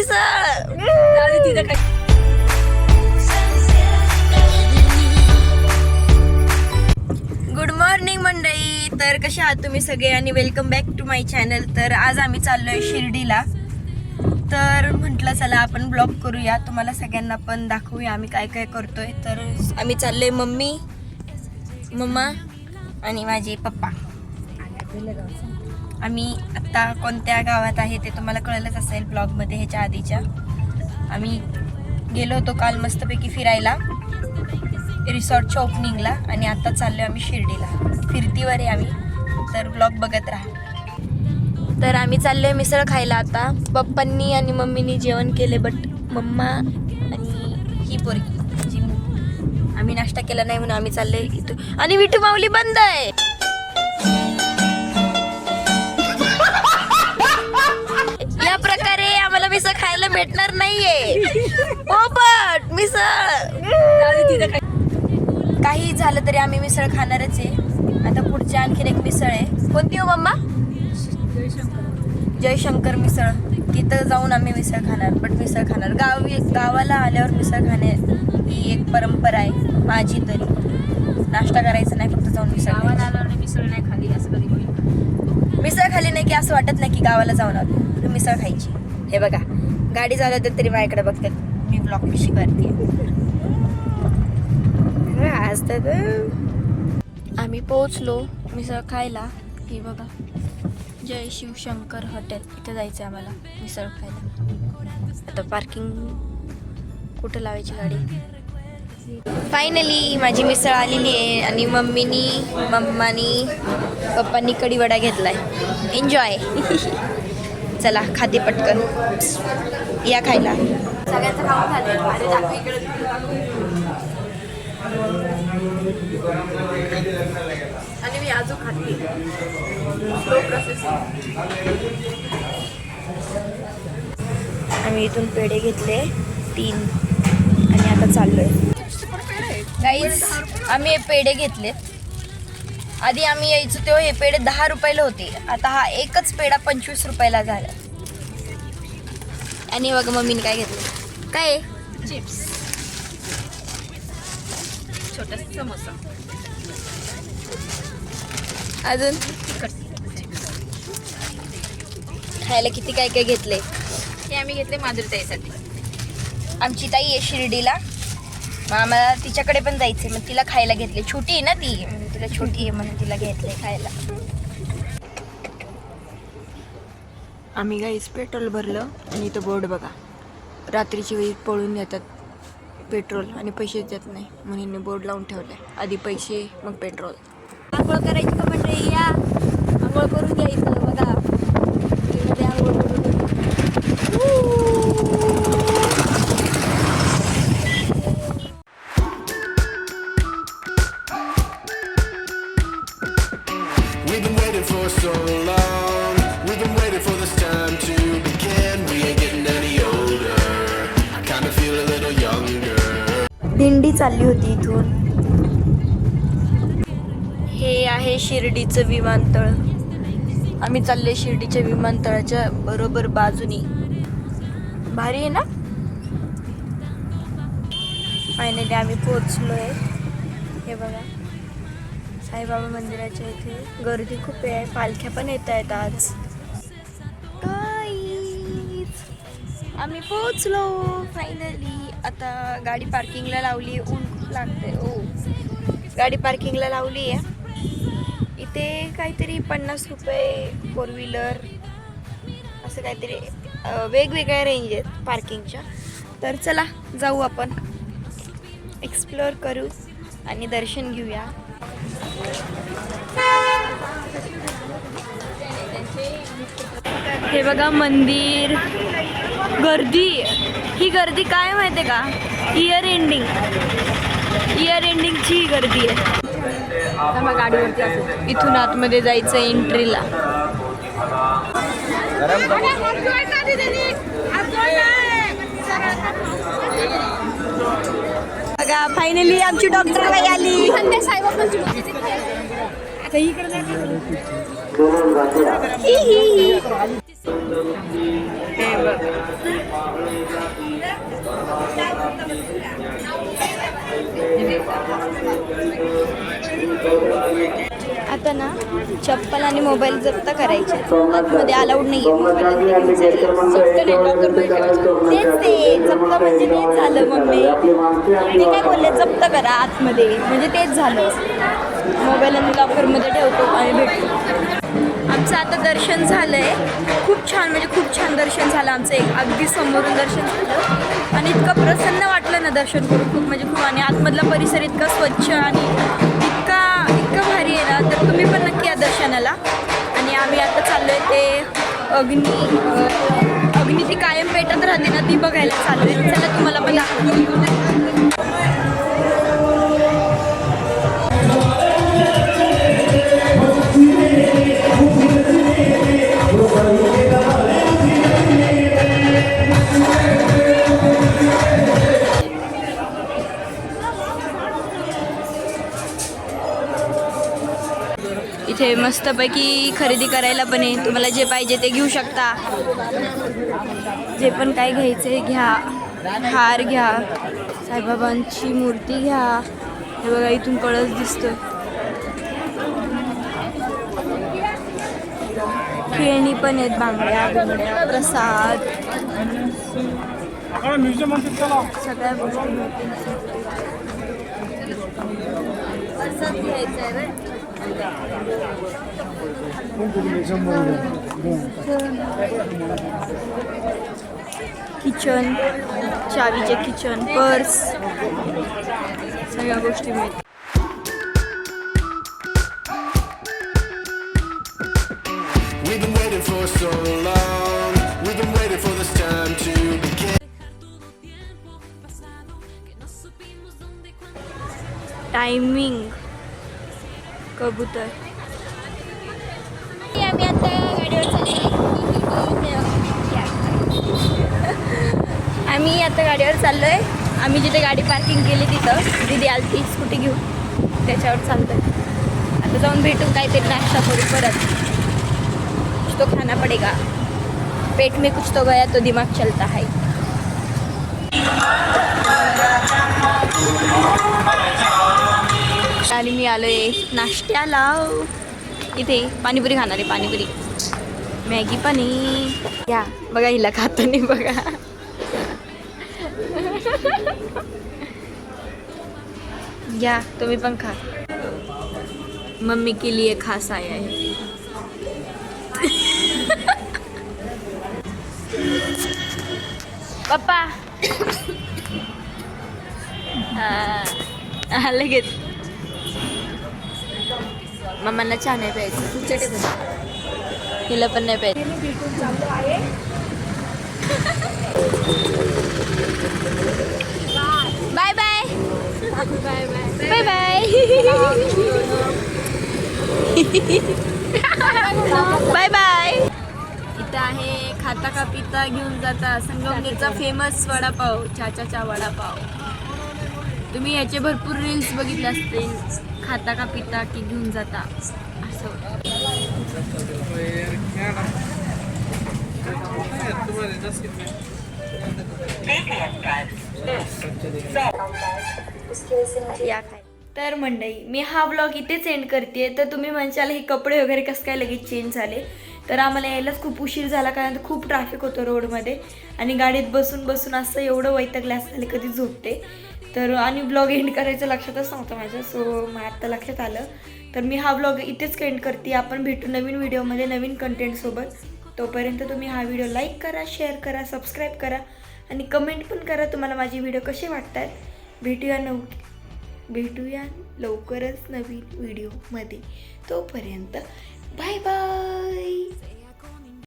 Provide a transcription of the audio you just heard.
मिसळ. Good morning मंडळी. तर कसे आहात तुम्ही सगळे आणि welcome back to my channel. तर आज आम्ही चाललोय शिर्डीला. तर म्हटलं चला आपण ब्लॉग करूया, तुम्हाला सगळ्यांना पण दाखवूया आम्ही काय काय करतोय. तर आम्ही चाललोय मम्मा आणि माझे पप्पा. आम्ही आत्ता कोणत्या गावात आहे ते तुम्हाला कळलंच असेल ब्लॉगमध्ये ह्याच्या आधीच्या. आम्ही गेलो होतो काल मस्तपैकी फिरायला रिसॉर्टच्या ओपनिंगला आणि आता चाललोय आम्ही शिर्डीला. फिरतीवर आहे आम्ही, तर ब्लॉग बघत राहा. तर आम्ही चाललोय मिसळ खायला आता. पप्पांनी आणि मम्मीनी जेवण केले, बट मम्मा आणि ही पोरगी जी आम्ही नाश्ता केला नाही म्हणून आम्ही चाललोय इथं. आणि विठू माऊली बंद आहे. या प्रकारे आम्हाला मिसळ खायला भेटणार नाहीये. पोपट मिसळ. काही झालं तरी आम्ही मिसळ खाणारच आहे. आता पुढची आणखीन एक मिसळ आहे. कोणती हो मम्मा? जयशंकर मिसळ. तिथं जाऊन आम्ही मिसळ खाणार, बट मिसळ खाणार. गावाला आल्यावर मिसळ खाणे ही एक परंपरा आहे माझी तरी. नाश्ता करायचा नाही, फक्त जाऊन मिसळ. गावाला आल्यावर मिसळ नाही खाली असं कधी होईल? मिसळ खाली नाही की असं वाटत नाही की गावाला जाऊन आलो, मिसळ खायची. हे बघा गाडी चालवतात तरी माझ्याकडे बघतात मी ब्लॉग कशी करते. आम्ही पोहोचलो मिसळ खायला. हे बघा जय शिवशंकर हॉटेल, इथे जायचं आहे आम्हाला मिसळ खायला. आता पार्किंग कुठं लावायची गाडी. फायनली माझी मिसळ आलेली आहे आणि मम्मानी पप्पांनी कढीवडा घेतलाय. एन्जॉय. चला खाते पटकन, या खायला. सगळ्यांचं खाऊन झालं. आणि मी अजून खाते. Slow process. आम्ही इथून पेढे घेतले 3 आणि आता चाललोय. गाईज आम्ही हे पेढे घेतले. आधी आम्ही यायचो तेव्हा हे पेढे 10 रुपयाला होते. आता हा एकच पेढा 25 रुपयाला झाला. आणि बघा मम्मीने काय घेतलं. काय चिप्स, छोटासा समोसा, अजून खायला किती काय काय घेतले. हे आम्ही घेतले माधुरीताईसाठी. आमची ताई आहे शिर्डीला, मग आम्हाला तिच्याकडे पण जायचे, मग तिला खायला घेतले. छोटी आहे ना ती, तिला छोटी आहे म्हणून तिला घेतले खायला. आम्ही गाईस पेट्रोल भरलं आणि इथं बोर्ड बघा, रात्रीची वेळी पळून येतात पेट्रोल आणि पैसे देत नाही म्हणून बोर्ड लावून ठेवले. आधी पैसे मग पेट्रोल. आंघोळ करायची का म्हणजे या आंघोळ करून घ्यायचं बघा. मध्ये आंघोळ करून We've been waiting for so long. We've been waiting for this time to begin. We ain't getting any older. I kind of feel a little younger. दिंडी चालली होती इथून. हे आहे शिर्डीचं विमानतळ. आम्ही चालले शिर्डीच्या विमानतळाच्या बरोबर बाजूनी. भारी आहे ना. फायनली आम्ही पोहोचलोय. हे बघा साईबाबा मंदिराच्या इथे गर्दी खूप आहे. पालख्या पण येत आहेत आज. आम्ही पोहोचलो फायनली. आता गाडी पार्किंगला लावली. ऊन खूप लागते. गाडी पार्किंगला लावली आहे. इथे काहीतरी 50 रुपये 4 व्हीलर असं काहीतरी वेगवेगळ्या रेंज आहेत पार्किंगच्या. तर चला जाऊ आपण, एक्सप्लोअर करू आणि दर्शन घेऊया. हे बघा मंदिर. गर्दी, ही गर्दी काय माहिती का, इयर एंडिंगची गर्दी आहे. मग गाडीवरती असेल. इथून आतमध्ये जायचं एंट्रीला. बघा फायनली आमची डॉक्टर बाई आली. हे आता ना चप्पल आणि मोबाईल जप्त करायचे आतमध्ये अलाउड नाही आहे मोबाईल तेच ते जप्त म्हणजे तेच झालं मम्मी ते काय बोलले जप्त करा आतमध्ये म्हणजे तेच झालं मोबाईल आणि लॉकरमध्ये ठेवतो आणि भेटतो. आमचं आता दर्शन झालं आहे खूप छान म्हणजे खूप छान दर्शन झालं आमचं एक अगदी समोरून दर्शन झालं आणि इतकं प्रसन्न वाटलं ना दर्शन करून खूप म्हणजे खूप आणि आतमधला परिसर इतका स्वच्छ आणि इतकं भारी आहे ना तर तुम्ही पण नक्की या दर्शनाला. आणि आम्ही आता चाललो आहे ते अग्नी ती कायम पेटत राहते ना ती बघायला चाललो आहे. चला तुम्हाला पण दाखवतो. इथे मस्तपैकी खरेदी करायला पण आहे तुम्हाला जे पाहिजे ते घेऊ शकता जे पण काय घ्यायचे घ्या हार घ्या साईबाबांची मूर्ती घ्या हे बघा इथून कळस दिसतोय खेळणी पण आहेत बांगड्या बिंगड्या प्रसाद सगळ्या गोष्टी मिळतील. प्रसाद घ्यायचा आहे रे किचन चावीचे किचन पर्स सगळ्या गोष्टी मिळतात. We've been waiting for so long. We've been waiting for this time to begin. Timing कबूतर आम्ही आता गाडीवर चाललोय आम्ही जिथे गाडी पार्किंग केली तिथं दीदी आलती स्कूटी घेऊन त्याच्यावर चालतोय. आता जाऊन भेटून काहीतरी नाश्ता करू परत कुछ तो खाना पडेगा पेट में कुछ तो गया तो दिमाग चलता है. आणि मी आलोय नाश्त्याला इथे पाणीपुरी खाणार आहे पाणीपुरी मॅगी पण आहे या बघा हिला खातो नाही बघा या तुम्ही पण खा मम्मी के लिए खास आया है. पप्पा लगेच मम्मांना चहा नाही प्यायचं हिला पण नाही प्यायचं. Bye bye bye bye bye bye. इथं आहे खाता का पिता घेऊन जाता संगमनेरचा फेमस वडापाव चाचा वडापाव. तुम्ही याचे भरपूर रील्स बघितले असतील खाता का पिता की घेऊन जाता असं. या काय तर मंडळी मी हा व्लॉग इथेच एंड करते. तर तुम्ही म्हणशाल हे कपडे वगैरे कसं काय लगेच चेंज झाले तर आम्हाला यायलाच खूप उशीर झाला कारण खूप ट्रॅफिक होतं रोडमध्ये आणि गाडीत बसून बसून असं एवढं वैतागले असं कधी झोपते तर आणि ब्लॉग एंड करायचं लक्षातच नव्हतं माझ्या सो मग आत्ता लक्षात आलं. तर मी हा ब्लॉग इथेच एंड करते. आपण भेटू नवीन व्हिडिओमध्ये नवीन कंटेंटसोबत. तोपर्यंत तुम्ही हा व्हिडिओ लाईक करा शेअर करा सबस्क्राईब करा आणि कमेंट पण करा तुम्हाला माझे व्हिडिओ कसे वाटतात. भेटूया लवकरच नवीन व्हिडिओमध्ये. तोपर्यंत बाय बाय.